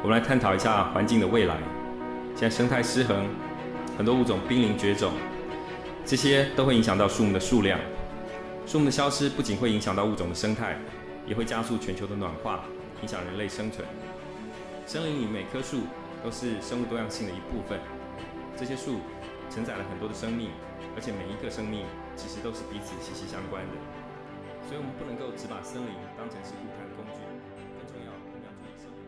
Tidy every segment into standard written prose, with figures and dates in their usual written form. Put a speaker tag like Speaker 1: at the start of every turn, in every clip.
Speaker 1: 我们来探讨一下环境的未来。现在生态失衡，很多物种濒临绝种，这些都会影响到树木的数量。树木的消失不仅会影响到物种的生态，也会加速全球的暖化，影响人类生存。森林里每棵树都是生物多样性的一部分，这些树承载了很多的生命，而且每一个生命其实都是彼此息息相关的。所以我们不能够只把森林当成是护谈工具，更重要，我们要注意森林。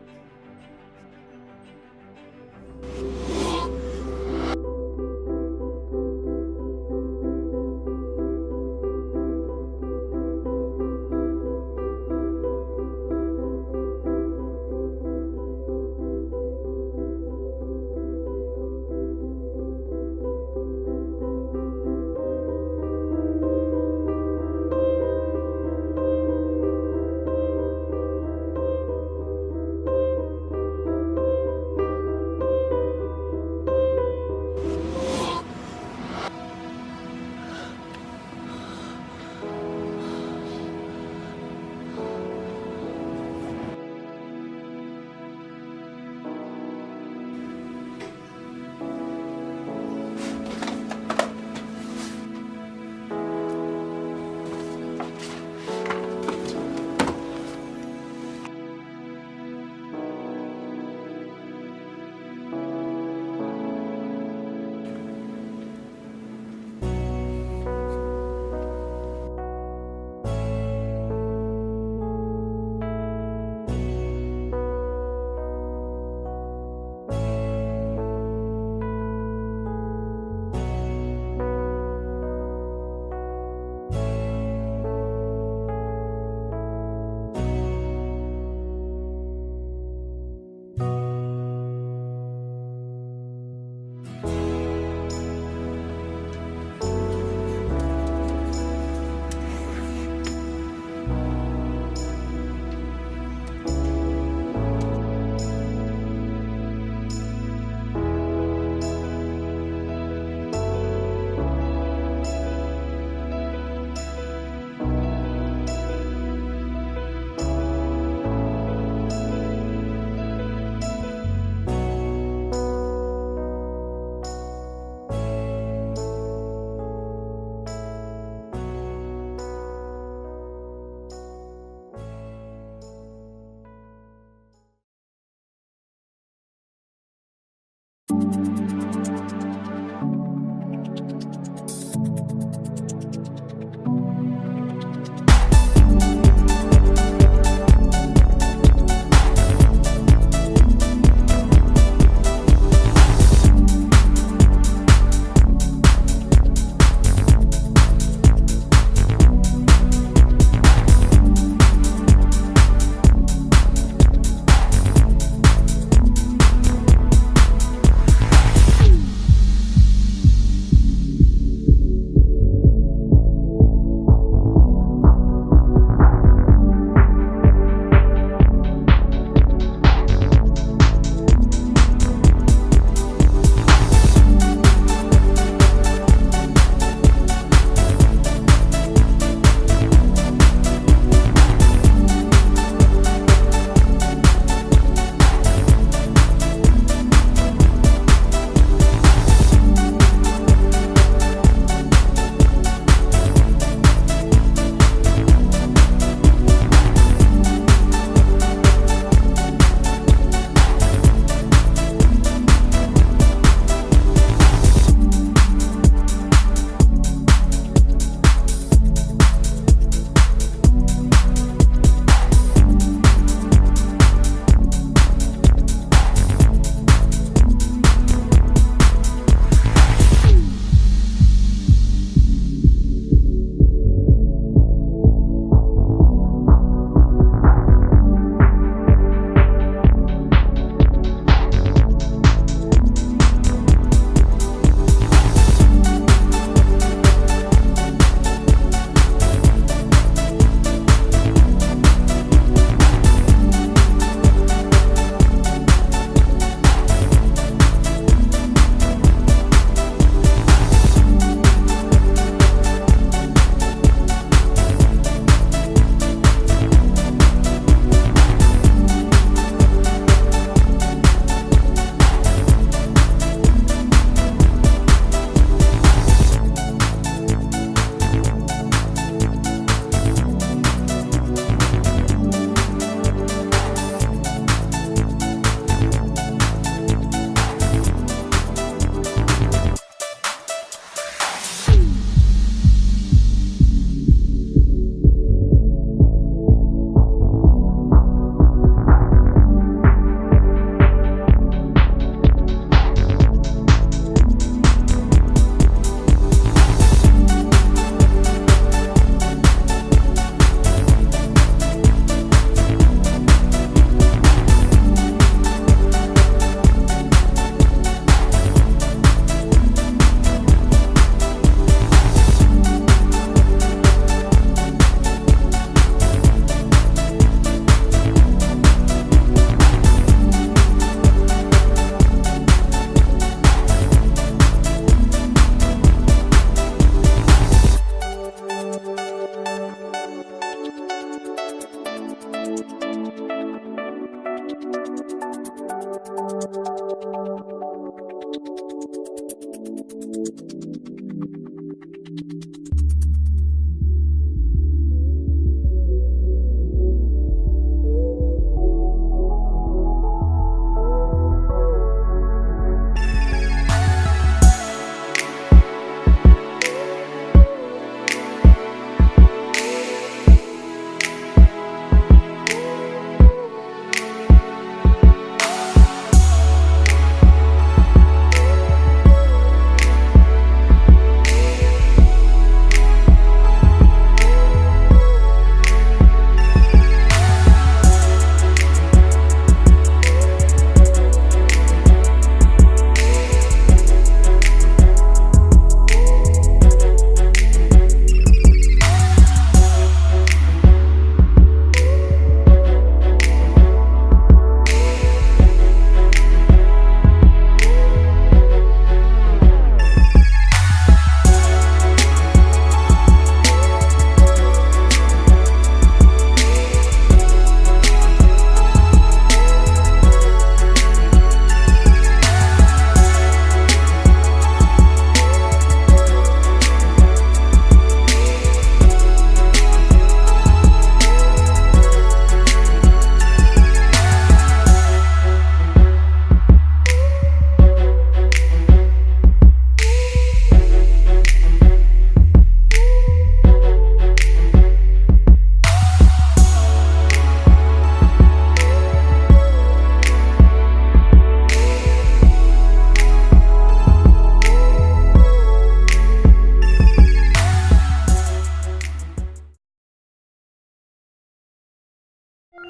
Speaker 2: The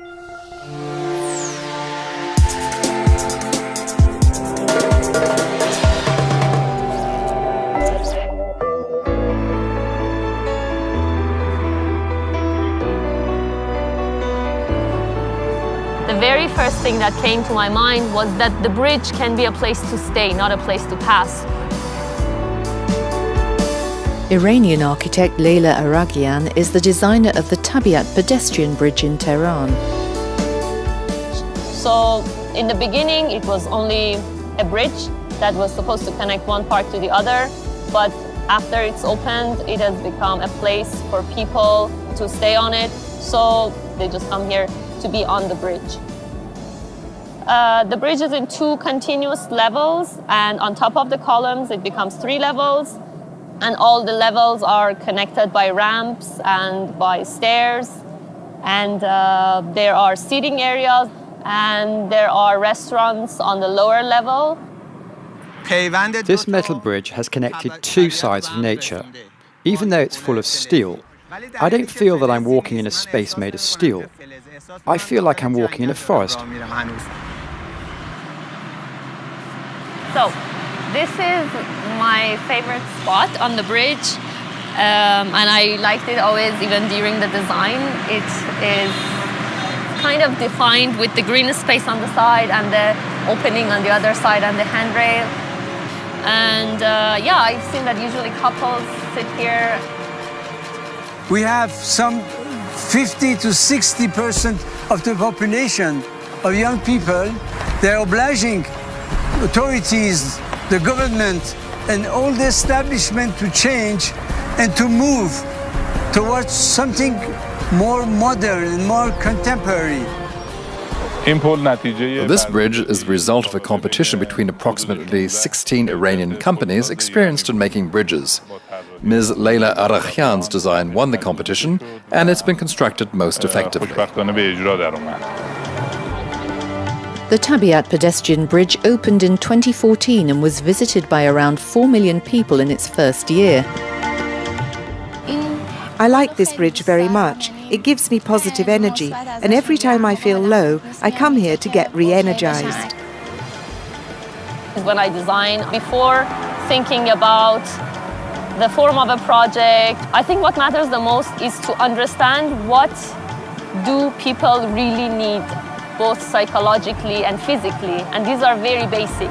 Speaker 2: very first thing that came to my mind was that the bridge can be a place to stay, not a place to pass.
Speaker 3: Iranian architect Leyla Aragian is the designer of the Tabiat pedestrian bridge in Tehran.
Speaker 2: So in the beginning, it was only a bridge that was supposed to connect one part to the other, but after it's opened, it has become a place for people to stay on it. So they just come here to be on the bridge. The bridge is in 2 continuous levels, and on top of the columns, it becomes 3 levels. And all the levels are connected by ramps and by stairs. And there are seating areas, and there are restaurants on the lower level.
Speaker 4: This metal bridge has connected 2 sides of nature. Even though it's full of steel, I don't feel that I'm walking in a space made of steel. I feel like I'm walking in a forest.
Speaker 2: So this is my favorite spot on the bridge, and I liked it always, even during the design. It is kind of defined with the green space on the side and the opening on the other side and the handrail. And yeah, I've seen that usually couples sit here.
Speaker 5: We have some 50 to 60% of the population of young people. They're obliging authorities, the government, and all the establishment to change and to move towards something more modern and more contemporary.
Speaker 6: This bridge is the result of a competition between approximately 16 Iranian companies experienced in making bridges. Ms. Leyla Aragian's design won the competition, and it's been constructed most effectively.
Speaker 3: The Tabiat pedestrian bridge opened in 2014 and was visited by around 4 million people in its first year.
Speaker 7: I like this bridge very much. It gives me positive energy, and every time I feel low, I come here to get re-energized.
Speaker 2: When I design, before thinking about the form of a project, I think what matters the most is to understand what do people really need, both psychologically and physically, and these are very basic.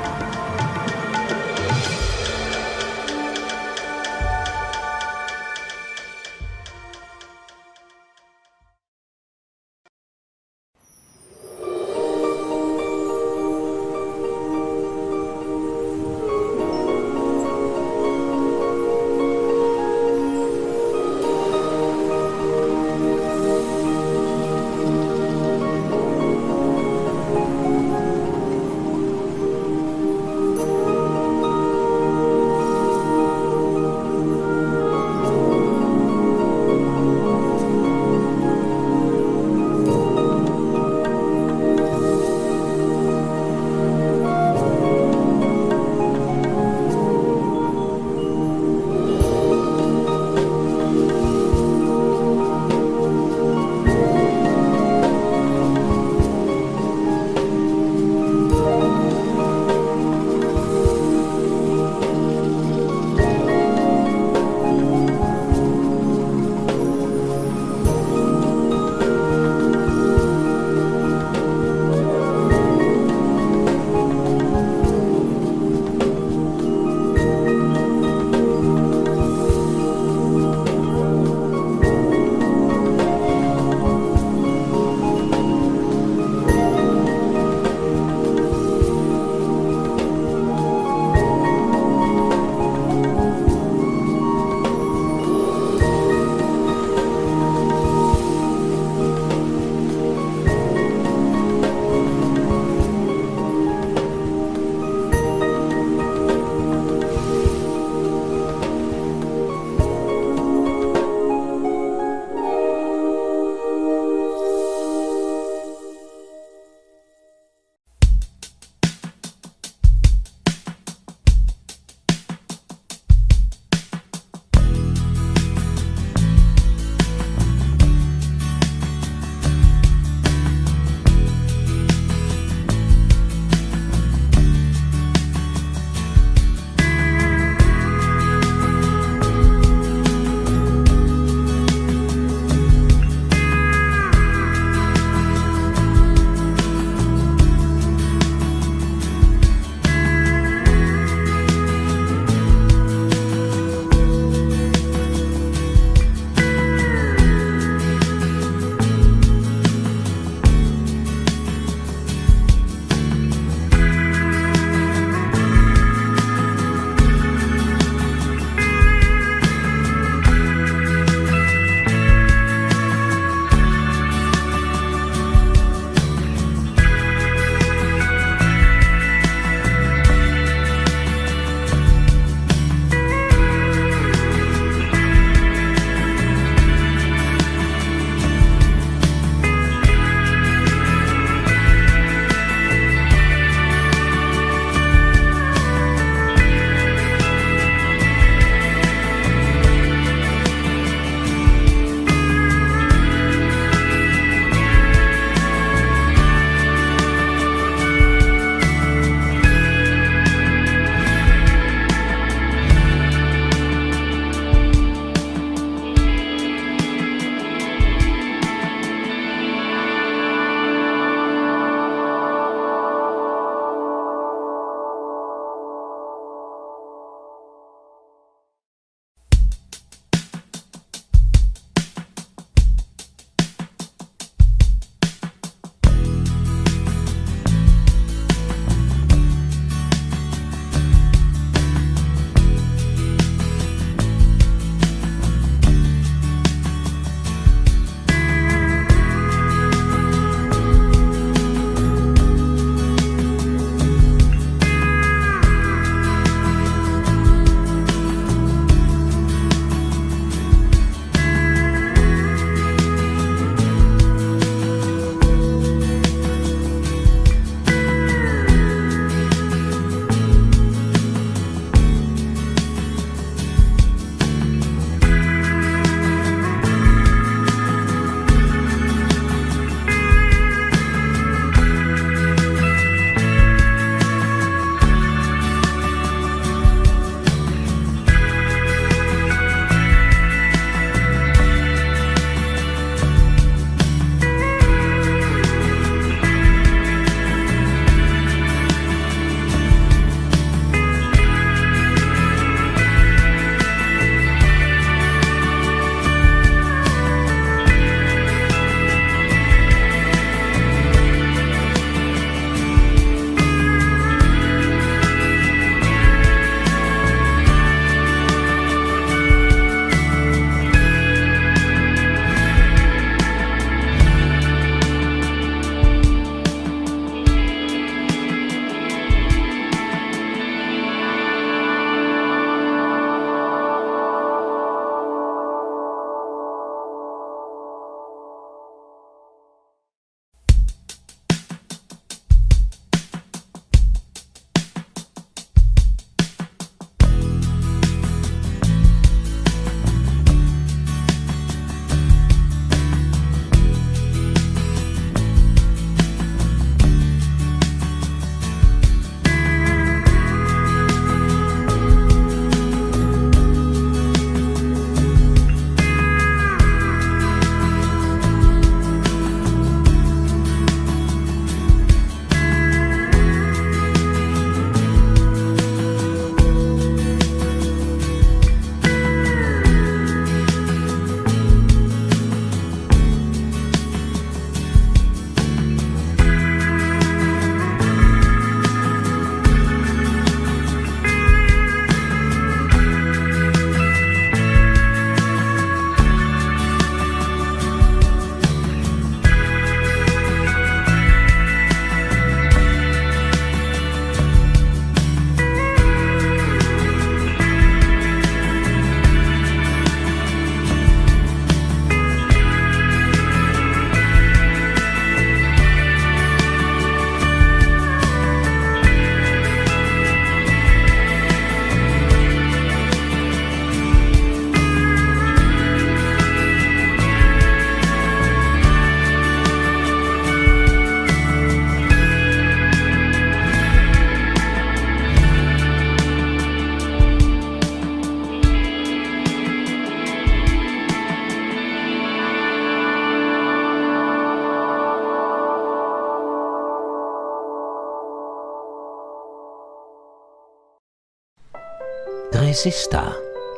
Speaker 8: Resysta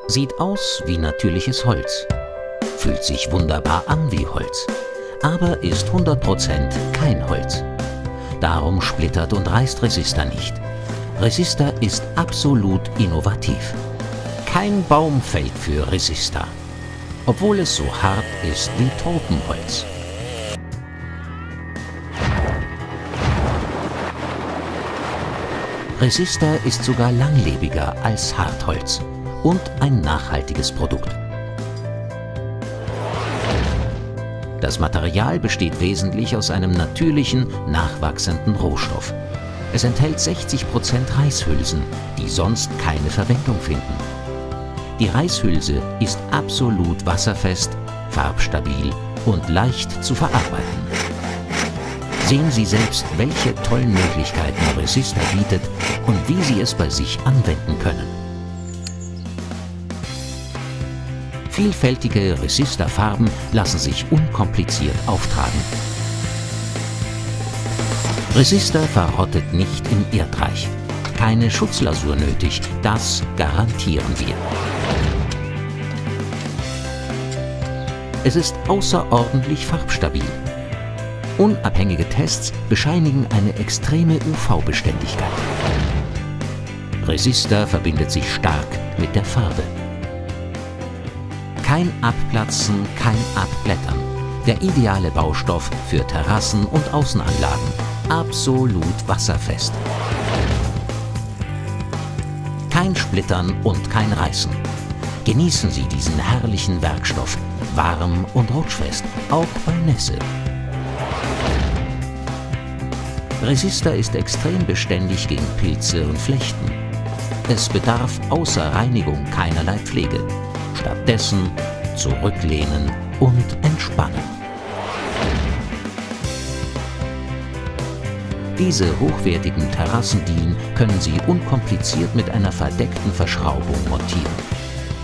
Speaker 8: sieht aus wie natürliches Holz, fühlt sich wunderbar an wie Holz, aber ist 100% kein Holz. Darum splittert und reißt Resysta nicht. Resysta ist absolut innovativ. Kein Baum fällt für Resysta, obwohl es so hart ist wie Tropenholz. Resysta ist sogar langlebiger als Hartholz und ein nachhaltiges Produkt. Das Material besteht wesentlich aus einem natürlichen, nachwachsenden Rohstoff. Es enthält 60% Reishülsen, die sonst keine Verwendung finden. Die Reishülse ist absolut wasserfest, farbstabil und leicht zu verarbeiten. Sehen Sie selbst, welche tollen Möglichkeiten Resysta bietet und wie Sie es bei sich anwenden können. Vielfältige Resysta-Farben lassen sich unkompliziert auftragen. Resysta verrottet nicht im Erdreich. Keine Schutzlasur nötig, das garantieren wir. Es ist außerordentlich farbstabil. Unabhängige Tests bescheinigen eine extreme UV-Beständigkeit. Resysta verbindet sich stark mit der Farbe. Kein Abplatzen, kein Abblättern. Der ideale Baustoff für Terrassen und Außenanlagen. Absolut wasserfest. Kein Splittern und kein Reißen. Genießen Sie diesen herrlichen Werkstoff. Warm und rutschfest, auch bei Nässe. Resysta ist extrem beständig gegen Pilze und Flechten. Es bedarf außer Reinigung keinerlei Pflege. Stattdessen zurücklehnen und entspannen. Diese hochwertigen Terrassendielen können Sie unkompliziert mit einer verdeckten Verschraubung montieren.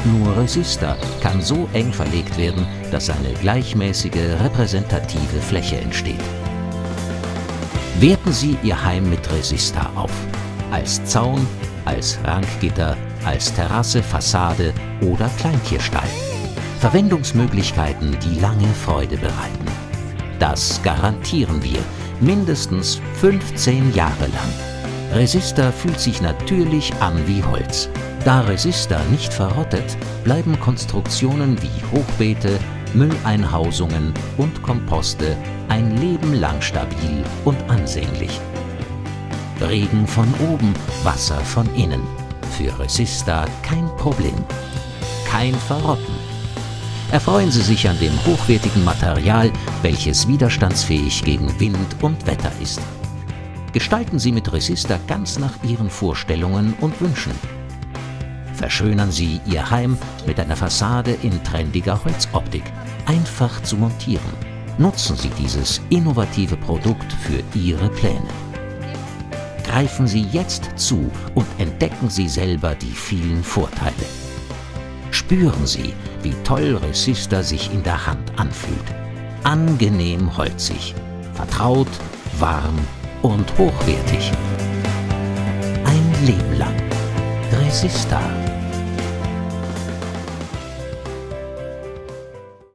Speaker 8: Nur Resysta kann so eng verlegt werden, dass eine gleichmäßige, repräsentative Fläche entsteht. Werten Sie Ihr Heim mit Resysta auf. Als Zaun, als Ranggitter, als Terrasse, Fassade oder Kleintierstall. Verwendungsmöglichkeiten, die lange Freude bereiten. Das garantieren wir, mindestens 15 Jahre lang. Resysta fühlt sich natürlich an wie Holz. Da Resysta nicht verrottet, bleiben Konstruktionen wie Hochbeete, Mülleinhausungen und Komposte ein Leben lang stabil und ansehnlich. Regen von oben, Wasser von innen. Für Resysta kein Problem. Kein Verrotten. Erfreuen Sie sich an dem hochwertigen Material, welches widerstandsfähig gegen Wind und Wetter ist. Gestalten Sie mit Resysta ganz nach Ihren Vorstellungen und Wünschen. Verschönern Sie Ihr Heim mit einer Fassade in trendiger Holzoptik. Einfach zu montieren. Nutzen Sie dieses innovative Produkt für Ihre Pläne. Greifen Sie jetzt zu und entdecken Sie selber die vielen Vorteile. Spüren Sie, wie toll Resysta sich in der Hand anfühlt. Angenehm holzig, vertraut, warm und hochwertig. Ein Leben lang. Resysta.